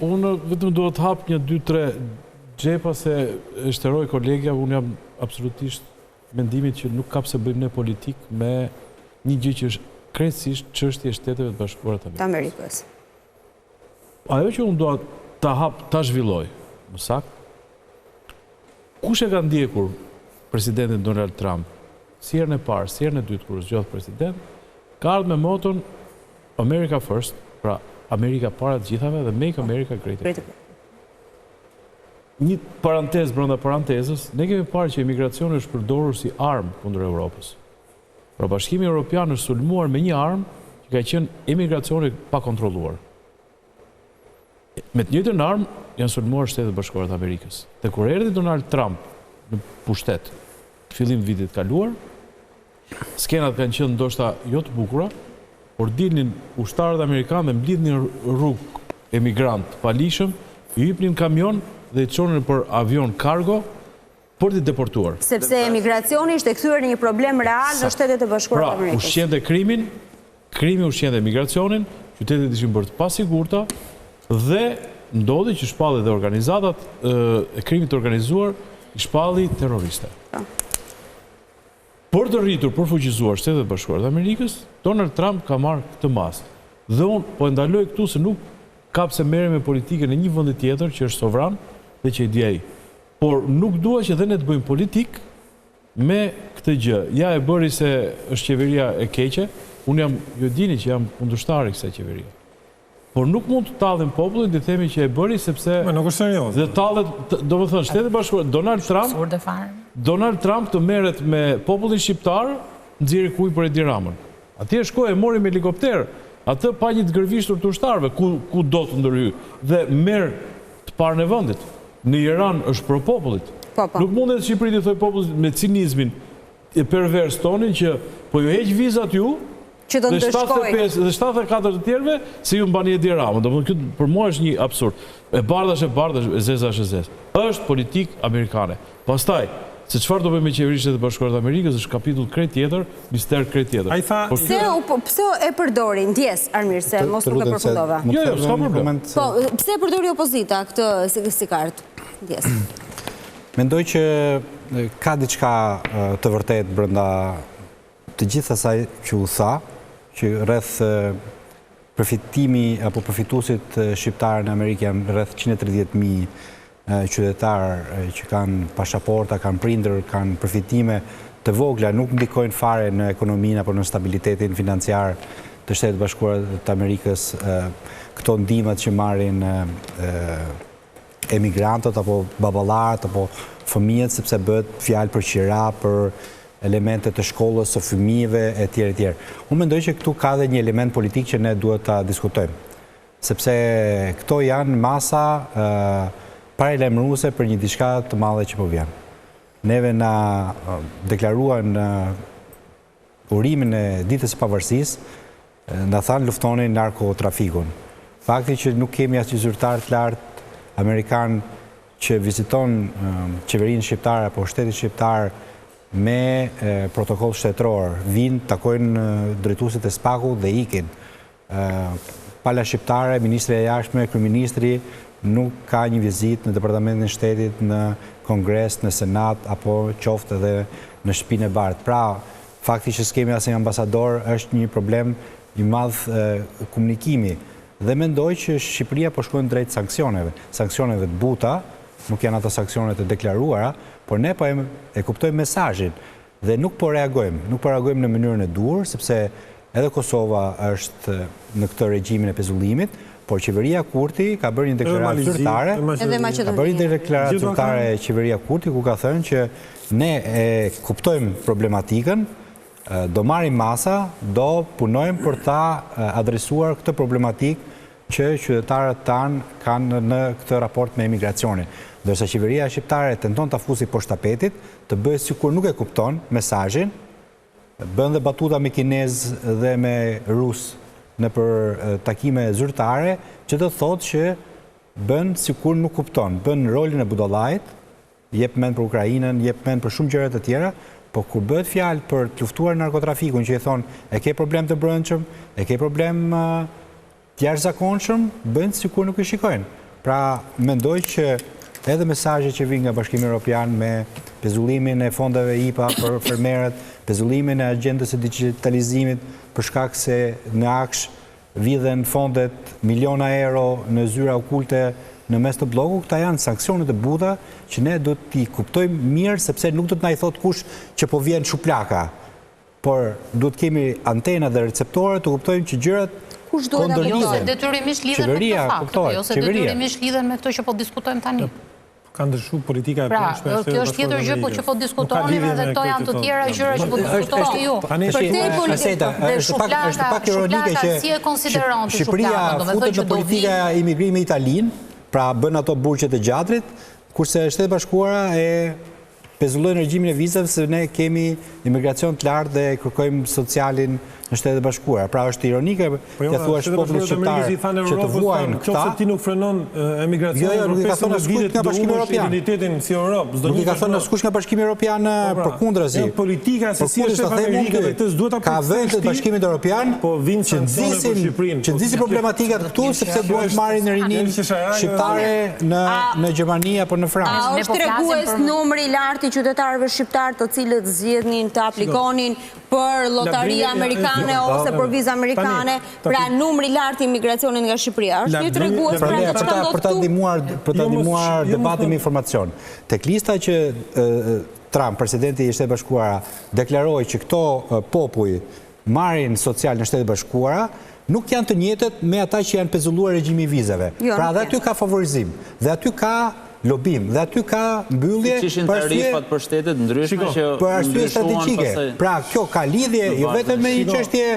Unë vetëm duhet të hap 2-3 gjepa se e shteroj kolegja, unë jam absolutisht mendimit që nuk ka pse bëjmë ne politik me një gjë që është krejtësisht çështje e Shteteve të Bashkuara të Amerikës. Ajo që unë dua ta hap, ta zhvilloj, më saktë, kush e ka ndjekur presidentin Donald Trump, si herën e parë, si herën e dytë kur zgjohet president, ka ardhur me moton America First, pra Amerika para të gjithave dhe Make America Great Again. Një parantezë brenda parantezës, ne kemi parë që emigracioni është përdorur si armë kundër Europës. Pra Bashkimi Evropian është sulmuar me një armë që ka qenë emigracioni pa kontrolluar. Me të njëjtën armë janë sulmuar Shtetet Bashkuara të Amerikës. Dhe kur erdhi Donald Trump në pushtet, fillim vitit kaluar, skenat kanë qenë ndoshta jo të bukura, por dilnin ushtarët amerikanë dhe mblidhnin rrugë emigrant palishëm, i hypnin kamion dhe i çonin për avion kargo për të deportuar. Sepse emigracioni ishte kthyer në një problem real në Shtetet e Bashkuara të Amerikës. Pra, ushqente krimin, krimi ushqente emigracionin, qytetet ishin bërë të pasigurta dhe ndodhi që shpalli dhe organizatat e krimit të organizuar i shpalli terroriste. Për të rritur, për fuqizuar Shtetet Bashkuara të Amerikës, Donald Trump ka marrë këtë masë. Dhe unë po e ndaloj këtu se nuk ka pse merrem me politikën e një vendi tjetër që është sovran dhe që e di ai. Por nuk dua që dhe ne të bëjmë politik me këtë gjë. Ja e bëri se është qeveria e keqe, unë jam, ju dini që jam kundërshtar i kësaj qeverie. Por nuk mund të tallim popullin dhe themi që e bëri sepse nuk është serioz. Dhe tallet, domethënë Shtetet Bashkuara, Donald Trump të merret me popullin shqiptar, nxjerrë kuj për Edi Ramën. Atje shkoi e mori me helikopter, atë pa një të gërvishtur të ushtarëve, ku do të ndërhy dhe merr të parën e vendit. Në Iran është pro popullit. Nuk mundet Shqipëri të thoj popullit me cinizmin e pervers tonin që po ju heq vizat ju dhe 75 dhe 74 të tjerëve se ju mbani Edi Ramën. Domethënë për mua është një absurd. E bardha është e bardha, e zeza është e zezë. Është politik amerikane. Pastaj, se çfarë do bëjmë me qeverisht e Bashkuara të Amerikës është kapitull krejt tjetër, mister krejt tjetër. Pse e përdori ndjes Armir se mos nuk e përfundova. Jo, s'ka problem. Po, pse e përdori opozita këtë si kartë? Ndjes. Mendoj që ka diçka të vërtet brenda të gjithë asaj që u tha, që rreth përfitimi apo përfituesit shqiptarë në Amerikë janë rreth 130.000 qytetarë që kanë pasaporta, kanë prindër, kanë përfitime të vogla, nuk ndikojnë fare në ekonominë apo në stabilitetin financiar të Shtetit Bashkuara të Amerikës, këto ndihmat që marrin emigrantët apo baballarët apo fëmijët, sepse bëhet fjalë për qira, për elemente të shkollës së fëmijëve etj. Unë mendoj që këtu ka dhe një element politik që ne duhet ta diskutojmë, sepse këto janë masa paralajmëruese për një diçka të madhe që po vjen. Neve na deklaruan urimin e ditës së pavarësisë, na thanë luftoni narkotrafikun. Fakti që nuk kemi asnjë zyrtar të lartë amerikan që viziton qeverinë shqiptare apo shtetin shqiptar me protokoll shtetëror, vinë, takojnë drejtuesit e SPAK-u dhe ikin. Pala shqiptare, ministri e jashtme, kryeministri nuk ka një vizitë në Departamentin e Shtetit, në Kongres, në Senat apo qoftë edhe në Shtëpinë e Bardhë. Pra, fakti që s'kemi asnjë ambasador është një problem i madh komunikimi. Dhe mendoj që Shqipëria po shkon drejt sanksioneve të buta, nuk janë ato sanksionet e deklaruara, por ne po e kuptojmë mesazhin dhe nuk po reagojmë në mënyrën e duhur, sepse edhe Kosova është në këtë regjimin e pezullimit, por qeveria Kurti ka bërë një deklaratë zyrtare, ka bërë një deklaratë zyrtare qeveria Kurti ku ka thënë që ne e kuptojmë problematikën, do marrim masa, do punojmë për ta adresuar këtë problematikë që qytetarët tanë kanë në këtë raport me emigracionin. Ndërsa qeveria shqiptare tenton ta fusi poshtë tapetit, të bëhet sikur nuk e kupton mesazhin, bën dhe batuta me kinezë dhe me rus në për takime zyrtare, që të thotë që bën sikur nuk kupton, bën rolin e budallajit, jep mend për Ukrainën, jep mend për shumë gjëra të tjera, por kur bëhet fjalë për të luftuar narkotrafikun, që i thonë e ke problem të brendshëm, e ke problem të jashtëzakonshëm, bën sikur nuk e shikojnë. Pra, mendoj që edhe mesazhet që vijnë nga Bashkimi Evropian me pezullimin e fondeve IPA për fermerët, pezullimin e agjendës së digitalizimit për shkak se në aksh vidhen fondet miliona euro në zyra okulte në mes të bloku, këta janë sanksionet e budha që ne do t'i kuptojmë mirë, sepse nuk do t'na i thot kush që po vjen shuplaka, por do t'kemi antena dhe receptore të kuptojmë që gjërat kush duhet ta kuptojë? Detyrimisht lidhen me këto fakte, ose detyrimisht lidhen me këto që po diskutojmë tani. Ka ndryshuar politika e brendshme. Pra, kjo është tjetër gjë që po diskutonin dhe këto janë të tjera gjëra që po diskutonin ju. Është pak ironike që si e konsideron ti Shqipëria futet në politika e imigrimi italin, pra bën ato burqet e gjatrit, kurse Shtetet e Bashkuara e pezullojnë regjimin e vizave se ne kemi imigracion të lartë dhe kërkojmë socialin në Shtetet e Bashkuara. Pra është ironike t'ia thuash popullit shqiptar që të vuajnë këta. Nëse ti nuk frenon emigracionin evropez, nuk i ka thënë askush nga Bashkimi Evropian. Identitetin si Europë. Nuk i ka thënë askush nga Bashkimi Evropian përkundrazi. Politika se si është Amerikave këtë duhet ta ka vende të Bashkimit Evropian që nxisin problematikat këtu sepse duan të marrin rinin shqiptare në Gjermani apo në Francë. A është tregues numri i lartë i qytetarëve shqiptar të cilët zgjedhnin të aplikonin për lotaria amerikane ose për vizë amerikane, pra numri i lartë i imigracionit nga Shqipëria. Është një tregues për ta ndihmuar debatin me informacion. Tek lista që Trump, presidenti i Shtetit Bashkuara, deklaroi që këto popull marrin social në Shtetet Bashkuara, nuk janë të njëjtët me ata që janë pezulluar regjimi i vizave. Pra dhe aty ka favorizim, dhe aty ka lobim, dhe aty ka mbyllje për tarifat për shtetet ndryshme që për arsye strategjike. Pra kjo ka lidhje jo vetëm me një çështje